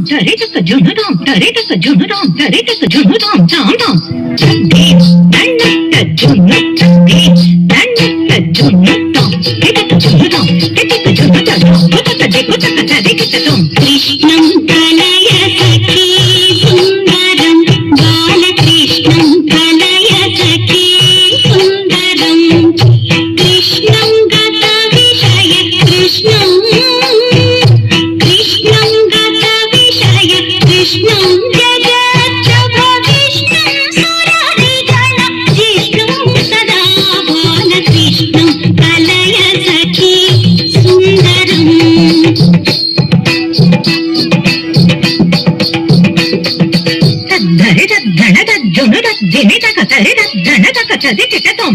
Tare taka junadam, tare taka junadam, tare taka junadam, dam dam. Dee, danna junadam, dee, danna junadam, taka junadam, taka junadam, taka deko taka tare taka dam. Krishnam kalaya sakhi sundaram, bala Krishnam kalaya sakhi sundaram. Krishnam gata vishaya Krishnam. Krishnam Jagatprabha Vishnum Surarigana Vishnum Sada Bala Krishnam Kalaya Sakhi Sundaram. Taddhare taddhana taddhunu taddhini taka tare taddhana taka tare tikatam.